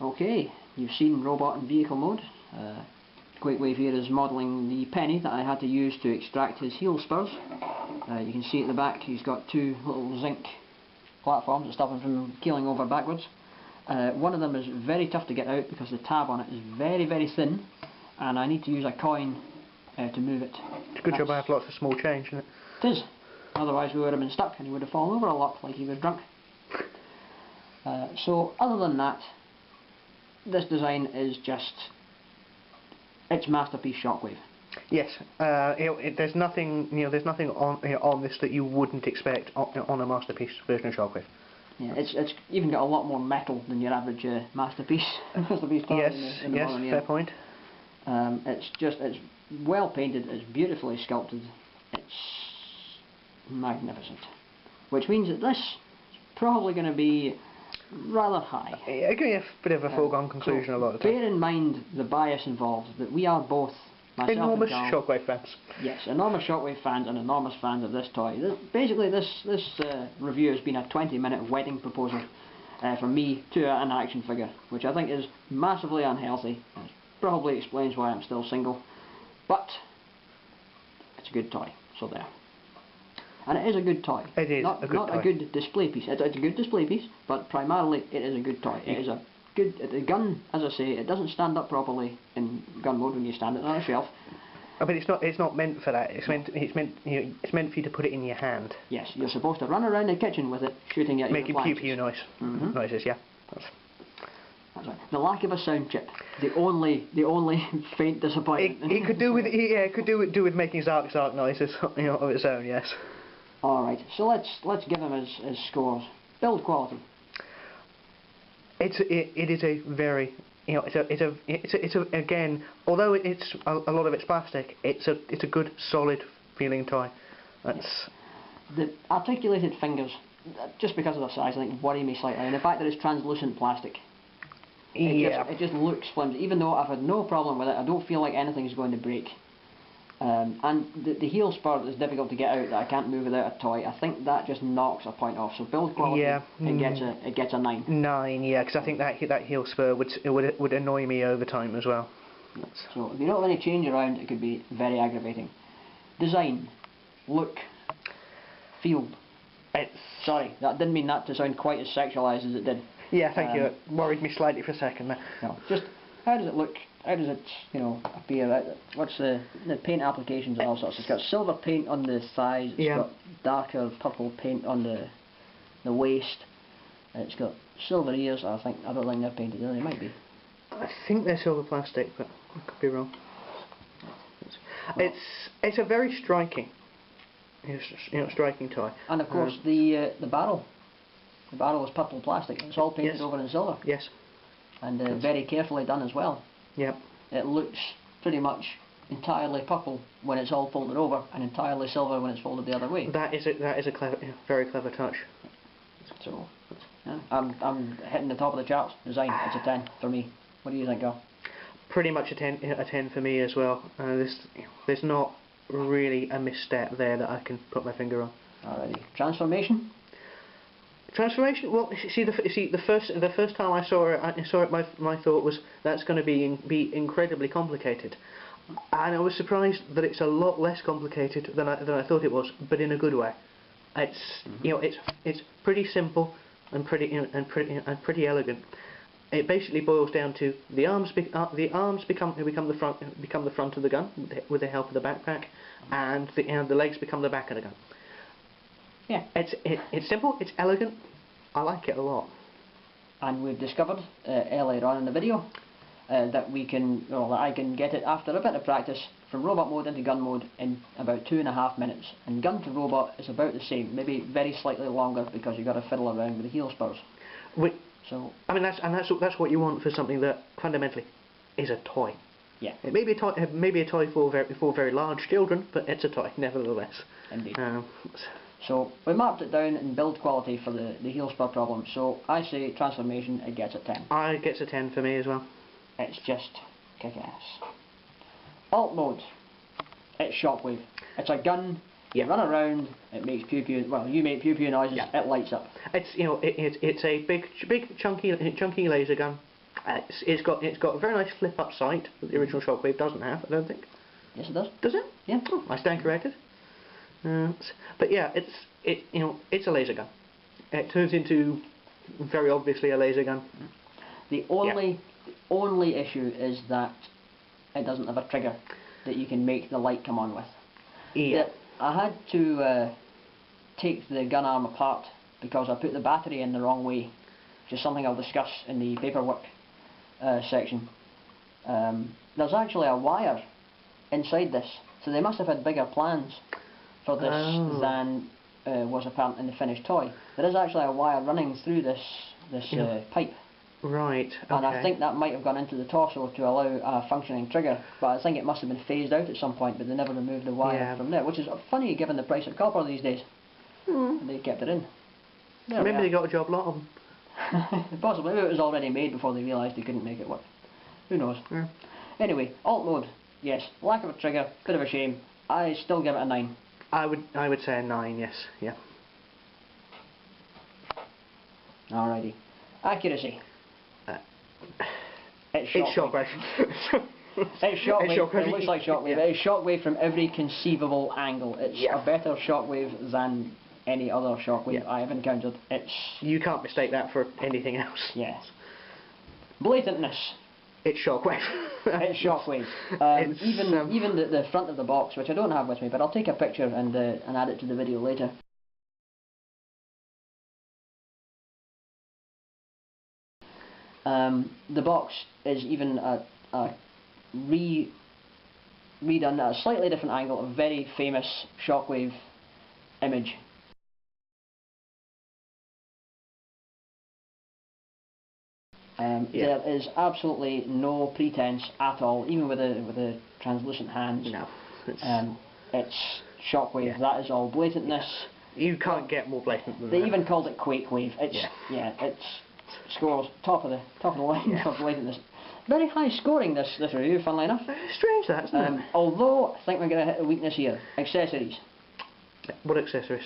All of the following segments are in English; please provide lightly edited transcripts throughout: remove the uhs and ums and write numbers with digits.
Okay, you've seen robot and vehicle mode. Quakewave here is modelling the penny that I had to use to extract his heel spurs. You can see at the back he's got two little zinc platforms that stop him from keeling over backwards. One of them is very tough to get out because the tab on it is very, very thin, and I need to use a coin to move it. It's a good job I have lots of small change, isn't it? It is. Otherwise we would have been stuck and he would have fallen over a lot like he was drunk. So other than that, this design is just, it's masterpiece Shockwave. Yes, there's nothing, there's nothing on this that you wouldn't expect on a masterpiece version of Shockwave. Yeah, it's even got a lot more metal than your average masterpiece. Yes, fair point. It's well painted, it's beautifully sculpted, it's magnificent. Which means that this is probably going to be rather high. It can be a bit of a foregone conclusion a lot of the time. Bear in mind the bias involved, that we are both enormous Shockwave fans. Yes, enormous Shockwave fans and enormous fans of this toy. Basically this review has been a 20-minute wedding proposal from me to an action figure, which I think is massively unhealthy. It probably explains why I'm still single, but it's a good toy, so there. And it is a good toy. It is not a good toy. Not a good display piece. It's a good display piece, but primarily it is a good toy. It is a good. The gun, as I say, it doesn't stand up properly in gun mode when you stand it on a shelf. But it's not meant for that. It's meant for you to put it in your hand. Yes, you're supposed to run around the kitchen with it, shooting at making pew pew noises. Yeah. That's right. The lack of a sound chip, the only faint disappointment. It could do with making zark noises, of its own. Yes. All right. So let's give him his scores. Build quality. It is a very, it's a again, although it's a lot of it's plastic, it's a good solid feeling toy. That's the articulated fingers, just because of their size, I think worry me slightly, and the fact that it's translucent plastic. It just looks flimsy. Even though I've had no problem with it, I don't feel like anything's going to break. And the heel spur is difficult to get out, that I can't move without a toy. I think that just knocks a point off. So build quality, it gets a 9. 9, yeah, because I think that heel spur would annoy me over time as well. So if you don't have any change around, it could be very aggravating. Design, look, feel. Sorry, that didn't mean that to sound quite as sexualised as it did. Yeah, thank you. It worried me slightly for a second there. No, just how does it look? How does it, appear? What's the paint applications and all sorts? It's got silver paint on the thighs. It's got darker purple paint on the waist. It's got silver ears. I don't think they're painted. They might be. I think they're silver plastic, but I could be wrong. Well, it's a very striking, striking toy. And of course the barrel. The barrel is purple plastic. It's all painted over in silver. Yes. And very carefully done as well. Yep. It looks pretty much entirely purple when it's all folded over, and entirely silver when it's folded the other way. That is a clever, very clever touch. So, yeah, I'm hitting the top of the charts. Design, it's a 10 for me. What do you think, Al? Pretty much a 10 for me as well. There's not really a misstep there that I can put my finger on. Alrighty. Transformation. Transformation. Well, the first time I saw it, my thought was that's going to be incredibly complicated, and I was surprised that it's a lot less complicated than I thought it was, but in a good way. It's it's pretty simple and pretty elegant. It basically boils down to the arms become the front of the gun with the help of the backpack, and the legs become the back of the gun. Yeah, it's simple, it's elegant. I like it a lot. And we've discovered earlier on in the video that I can get it after a bit of practice from robot mode into gun mode in about 2.5 minutes. And gun to robot is about the same, maybe very slightly longer because you've got to fiddle around with the heel spurs. So I mean that's what you want for something that fundamentally is a toy. Yeah. It may be a toy for very large children, but it's a toy nevertheless. Indeed. So we marked it down in build quality for the heel spur problem. So I say transformation, it gets a 10. It gets a 10 for me as well. It's just kick-ass. Alt mode. It's Shockwave. It's a gun. You run around. It makes pew pew. Well, you make pew pew noises. It lights up. It's it's a big chunky laser gun It's got a very nice flip up sight that the original Shockwave doesn't have. I don't think. Yes, it does. Does it? Yeah. Oh, I stand corrected. But yeah, it's a laser gun. It turns into very obviously a laser gun. The only issue is that it doesn't have a trigger that you can make the light come on with. Yeah. I had to take the gun arm apart because I put the battery in the wrong way, which is something I'll discuss in the paperwork section. There's actually a wire inside this, so they must have had bigger plans for this than was apparent in the finished toy. There is actually a wire running through this pipe. Right. Okay. And I think that might have gone into the torso to allow a functioning trigger, but I think it must have been phased out at some point, but they never removed the wire from there, which is funny given the price of copper these days. They kept it in. Maybe they got a job lot of them. Possibly. Maybe it was already made before they realised they couldn't make it work. Who knows? Yeah. Anyway, alt mode. Yes, lack of a trigger, bit of a shame. I still give it a 9. I would say a 9. Yes. Yeah. Alrighty. Accuracy. It's Shockwave. It's Shockwave. It looks like Shockwave. Yeah. It's Shockwave from every conceivable angle. It's a better Shockwave than any other Shockwave I have encountered. You can't mistake that for anything else. Yes. Blatantness. It's Shockwave. It's Shockwave. Even the front of the box, which I don't have with me, but I'll take a picture and add it to the video later. The box is even redone at a slightly different angle, a very famous Shockwave image. There is absolutely no pretense at all, even with a translucent hand. No. It's Shockwave. Yeah. That is all blatantness. You can't get more blatant than that. They even called it Quakewave. It scores top of the line for blatantness. Very high scoring this review, funnily enough. Strange that, isn't it? Although I think we're going to hit a weakness here. Accessories. What accessories?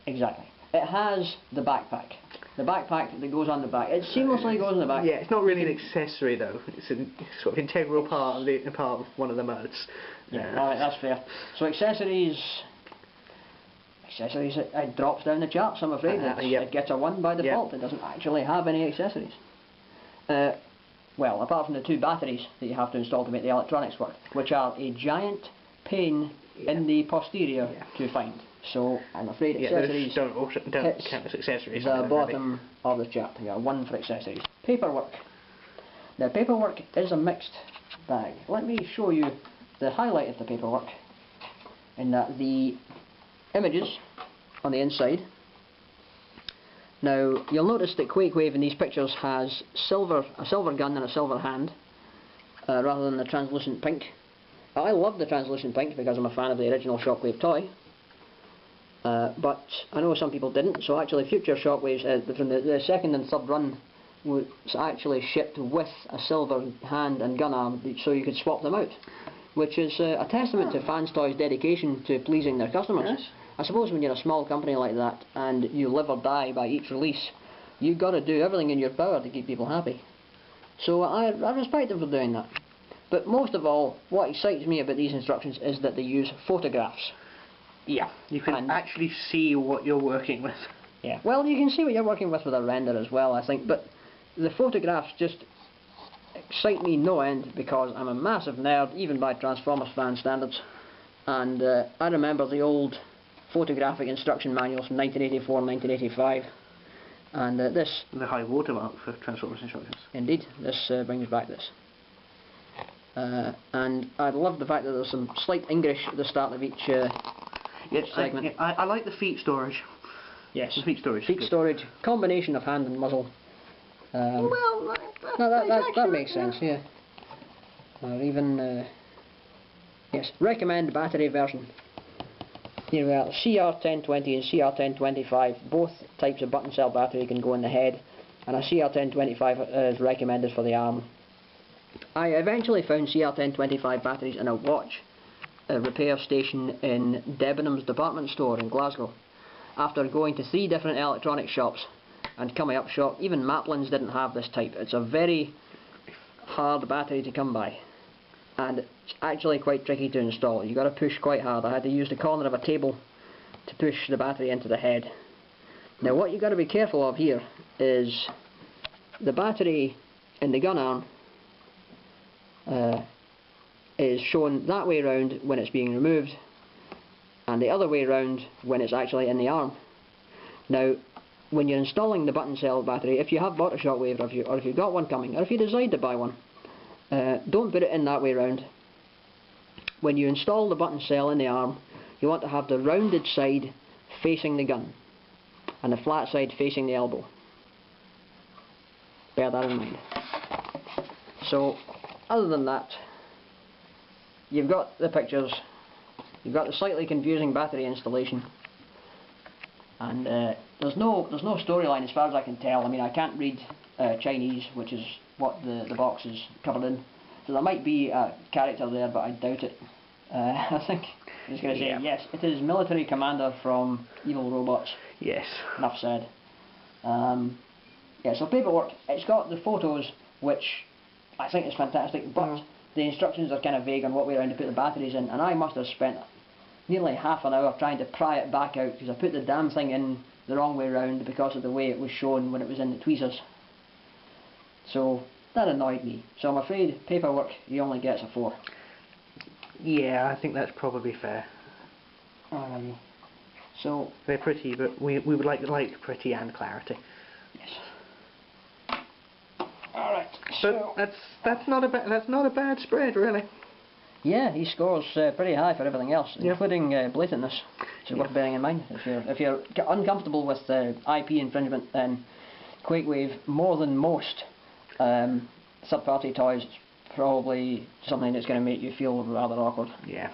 Exactly. It has the backpack. The backpack that goes on the back. It seamlessly goes on the back. Yeah, it's not really an accessory though. It's a sort of integral part of one of the modes. Yeah, alright, that's fair. So accessories, it drops down the charts, I'm afraid. It gets a 1 by default. It doesn't actually have any accessories. Well, apart from the 2 batteries that you have to install to make the electronics work, which are a giant pain in the posterior to find. So I'm afraid accessories don't count as accessories. The bottom of the chart. You got 1 for accessories. Paperwork. Now paperwork is a mixed bag. Let me show you the highlight of the paperwork, in that the images on the inside. Now you'll notice that Quakewave in these pictures has a silver gun and a silver hand, rather than the translucent pink. I love the translucent pink because I'm a fan of the original Shockwave toy. But I know some people didn't, so actually future Shockwaves from the second and third run was actually shipped with a silver hand and gun arm, so you could swap them out, which is a testament to Fans Toys' dedication to pleasing their customers. Yes. I suppose when you're a small company like that and you live or die by each release, you've got to do everything in your power to keep people happy. So I respect them for doing that. But most of all, what excites me about these instructions is that they use photographs. Yeah, you can actually see what you're working with. Yeah, well, you can see what you're working with a render as well, I think, but the photographs just excite me no end because I'm a massive nerd, even by Transformers fan standards, and I remember the old photographic instruction manuals from 1984 and 1985, and this... The high watermark for Transformers instructions. Indeed, this brings back this. And I love the fact that there's some slight English at the start of each segment. I like the feet storage. Yes. The feet storage. Feet storage, combination of hand and muzzle. Well, that makes sense, yeah. Or even, yes, recommend battery version. Here we are, CR1020 and CR1025, both types of button cell battery can go in the head, and a CR1025 is recommended for the arm. I eventually found CR1025 batteries in a watch repair station in Debenhams department store in Glasgow, after going to 3 different electronic shops and coming up short. Even Maplins didn't have this type. It's a very hard battery to come by, and it's actually quite tricky to install. You've got to push quite hard. I had to use the corner of a table to push the battery into the head. Now what you've got to be careful of here is the battery in the gun arm is shown that way round when it's being removed, and the other way round when it's actually in the arm. Now when you're installing the button cell battery, if you have bought a Shockwave, or if you've got one coming, or if you decide to buy one, don't put it in that way round. When you install the button cell in the arm, you want to have the rounded side facing the gun and the flat side facing the elbow. Bear that in mind. So other than that, you've got the pictures, you've got the slightly confusing battery installation, and there's no storyline as far as I can tell. I mean, I can't read Chinese, which is what the box is covered in, so there might be a character there, but I doubt it. I think I'm just going to say, yes, it is military commander from Evil Robots. Yes. Enough said. Yeah, so paperwork, it's got the photos, which I think is fantastic, but the instructions are kind of vague on what way around to put the batteries in, and I must have spent nearly half an hour trying to pry it back out, because I put the damn thing in the wrong way round because of the way it was shown when it was in the tweezers. So that annoyed me. So I'm afraid paperwork, he only gets a 4. Yeah, I think that's probably fair. Alrighty. So they're pretty, but we would like pretty and clarity. Yes. Alright. So that's not a bad spread, really. Yeah, he scores pretty high for everything else, including blatantness. So worth bearing in mind. If you're uncomfortable with IP infringement, then Quakewave, more than most third-party toys, is probably something that's going to make you feel rather awkward. Yeah.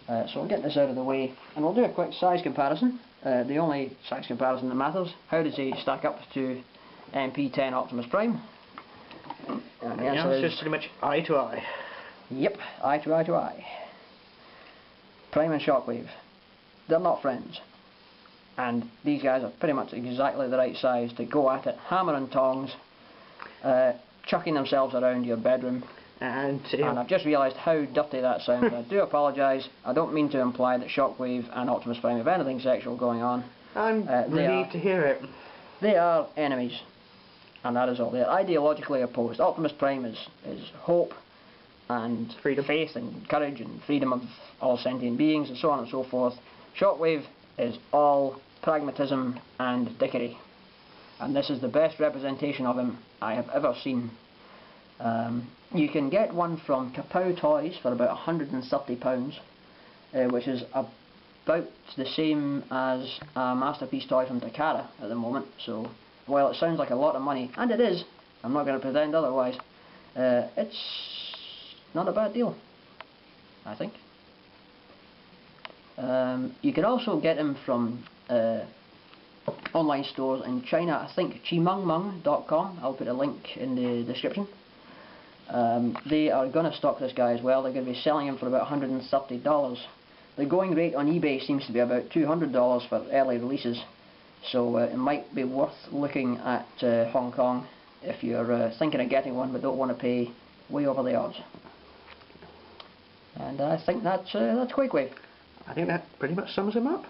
So we'll get this out of the way, and we'll do a quick size comparison. The only size comparison that matters. How does he stack up to MP10 Optimus Prime? And the answer is just pretty much eye to eye. Yep, eye to eye to eye. Prime and Shockwave, they're not friends, and these guys are pretty much exactly the right size to go at it, hammer and tongs, chucking themselves around your bedroom. And I've just realised how dirty that sounds. I do apologise. I don't mean to imply that Shockwave and Optimus Prime have anything sexual going on. I'm relieved to hear it. They are enemies, and that is all. They're ideologically opposed. Optimus Prime is hope and freedom, faith and courage and freedom of all sentient beings and so on and so forth. Shockwave is all pragmatism and dickery, and this is the best representation of him I have ever seen. You can get one from Kapow Toys for about £130, which is about the same as a Masterpiece toy from Takara at the moment. So while it sounds like a lot of money, and it is, I'm not going to pretend otherwise, it's not a bad deal, I think. You can also get them from online stores in China. I think chimengmeng.com. I'll put a link in the description. They are going to stock this guy as well. They're going to be selling him for about $130. The going rate on eBay seems to be about $200 for early releases, so it might be worth looking at Hong Kong if you're thinking of getting one but don't want to pay way over the odds. And I think that's Quakewave. I think that pretty much sums him up.